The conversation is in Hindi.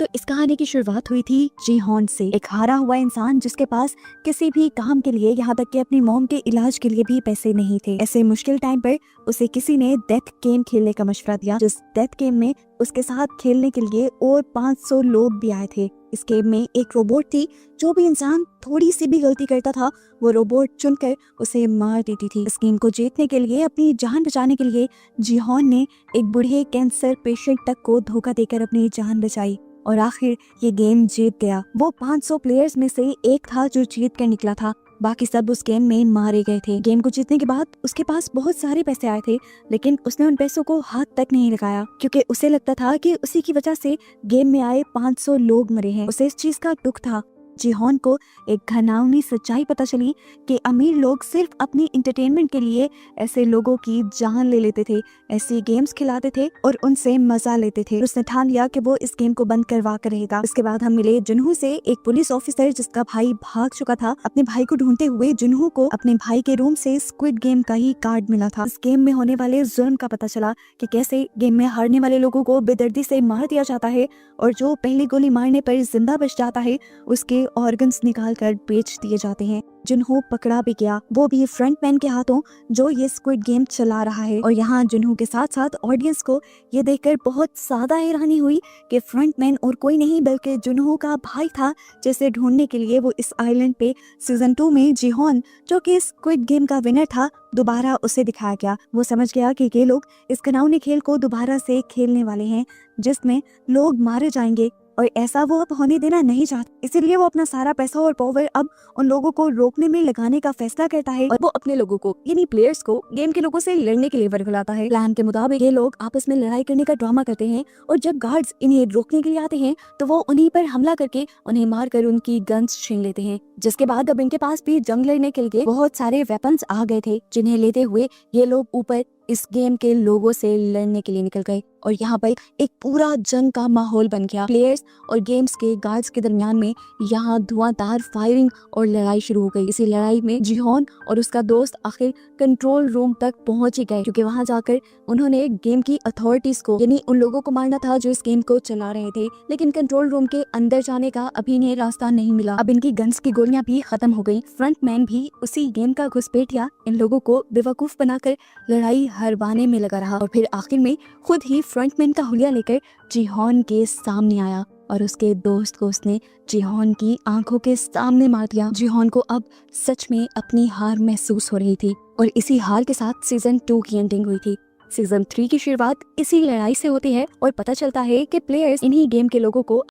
तो इस कहानी की शुरुआत हुई थी जीहॉन से, एक हारा हुआ इंसान जिसके पास किसी भी काम के लिए, यहाँ तक कि अपनी मॉम के इलाज के लिए भी पैसे नहीं थे। ऐसे मुश्किल टाइम पर उसे किसी ने डेथ गेम खेलने का मशवरा दिया, जिस डेथ गेम में उसके साथ खेलने के लिए और 500 लोग भी आए थे। इस गेम में एक रोबोट थी, जो भी इंसान थोड़ी सी भी गलती करता था वो रोबोट चुनकर उसे मार देती थी। इस गेम को जीतने के लिए, अपनी जान बचाने के लिए जीहॉन ने एक बूढ़े कैंसर पेशेंट तक को धोखा देकर अपनी जान बचाई और आखिर ये गेम जीत गया। वो 500 प्लेयर्स में से एक था जो जीत कर निकला था, बाकी सब उस गेम में मारे गए थे। गेम को जीतने के बाद उसके पास बहुत सारे पैसे आए थे, लेकिन उसने उन पैसों को हाथ तक नहीं लगाया, क्योंकि उसे लगता था कि उसी की वजह से गेम में आए 500 लोग मरे हैं। उसे इस चीज का दुख था। जीहॉन को एक घिनौनी सच्चाई पता चली कि अमीर लोग सिर्फ अपनी इंटरटेनमेंट के लिए ऐसे लोगों की जान ले लेते थे, ऐसे गेम्स खिलाते थे और उनसे मजा लेते थे। उसने ठान लिया कि वो इस गेम को बंद करवा कर रहेगा। इसके बाद हम मिले जुनहो से, एक पुलिस ऑफिसर जिसका भाई भाग चुका था। अपने भाई को ढूंढते हुए जुनहो को अपने भाई के रूम से स्क्विड गेम का ही कार्ड मिला था। इस गेम में होने वाले जुल्म का पता चला कि कैसे गेम में हारने वाले लोगों को बेदर्दी से मार दिया जाता है और जो पहली गोली मारने पर जिंदा बच जाता है उसके ऑर्गन्स निकाल कर बेच दिए जाते हैं। जुनहो पकड़ा भी गया, वो भी फ्रंटमैन के हाथों, जो ये स्क्विड गेम चला रहा है। और यहाँ जुनहो के साथ साथ ऑडियंस को ये देखकर बहुत ज्यादा हैरानी हुई कि फ्रंटमैन और कोई नहीं बल्कि जुनहो का भाई था, जिसे ढूंढने के लिए वो इस आइलैंड पे सीजन 2 में जीहॉन, जो कि स्क्विड गेम का विनर था, दोबारा उसे दिखाया गया। वो समझ गया कि ये लोग इस घिनौने खेल को दोबारा से खेलने वाले हैं, जिसमें लोग मारे जाएंगे, और ऐसा वो अब होने देना नहीं चाहता। इसीलिए वो अपना सारा पैसा और पावर अब उन लोगों को रोकने में लगाने का फैसला करता है और वो अपने लोगों को, यानी प्लेयर्स को, गेम के लोगों से लड़ने के लिए बुलाता है। प्लान के मुताबिक ये लोग आपस में लड़ाई करने का ड्रामा करते हैं और जब गार्ड्स इन्हें रोकने के लिए आते हैं तो वो उन्हीं पर हमला करके उन्हें मारकर उनकी गन्स छीन लेते हैं। जिसके बाद अब इनके पास भी जंग लड़ने के लिए बहुत सारे वेपन्स आ गए थे, जिन्हें लेते हुए ये लोग ऊपर इस गेम के लोगों से लड़ने के लिए निकल गए और यहाँ पर एक पूरा जंग का माहौल बन गया। प्लेयर्स और गेम्स के गार्ड्स के दरमियान में यहाँ धुआंधार फायरिंग और लड़ाई शुरू हो गई। इसी लड़ाई में जीहॉन और उसका दोस्त आखिर कंट्रोल रूम तक पहुंच ही गए, क्योंकि वहां जाकर उन्होंने गेम की अथॉरिटीज को, यानी उन लोगों को मारना था जो इस गेम को चला रहे थे, लेकिन कंट्रोल रूम के अंदर जाने का अभी इन्हें रास्ता नहीं मिला। अब इनकी गन्स की गोलियां भी खत्म हो गई। फ्रंटमैन भी उसी गेम का घुसपैठिया इन लोगों को बेवकूफ बनाकर लड़ाई हरवाने में लगा रहा और फिर आखिर में खुद ही फ्रंटमैन का हुलिया लेकर जीहॉन के सामने आया और उसके दोस्त को उसने जीहॉन की आंखों के सामने मार दिया। जीहॉन को अब सच में अपनी हार महसूस हो रही थी और इसी हार के साथ सीजन 2 की एंडिंग हुई थी। सीजन 3 की शुरुआत इसी लड़ाई से होती है और पता चलता है कि प्लेयर्स इन्हीं गेम के लोगों को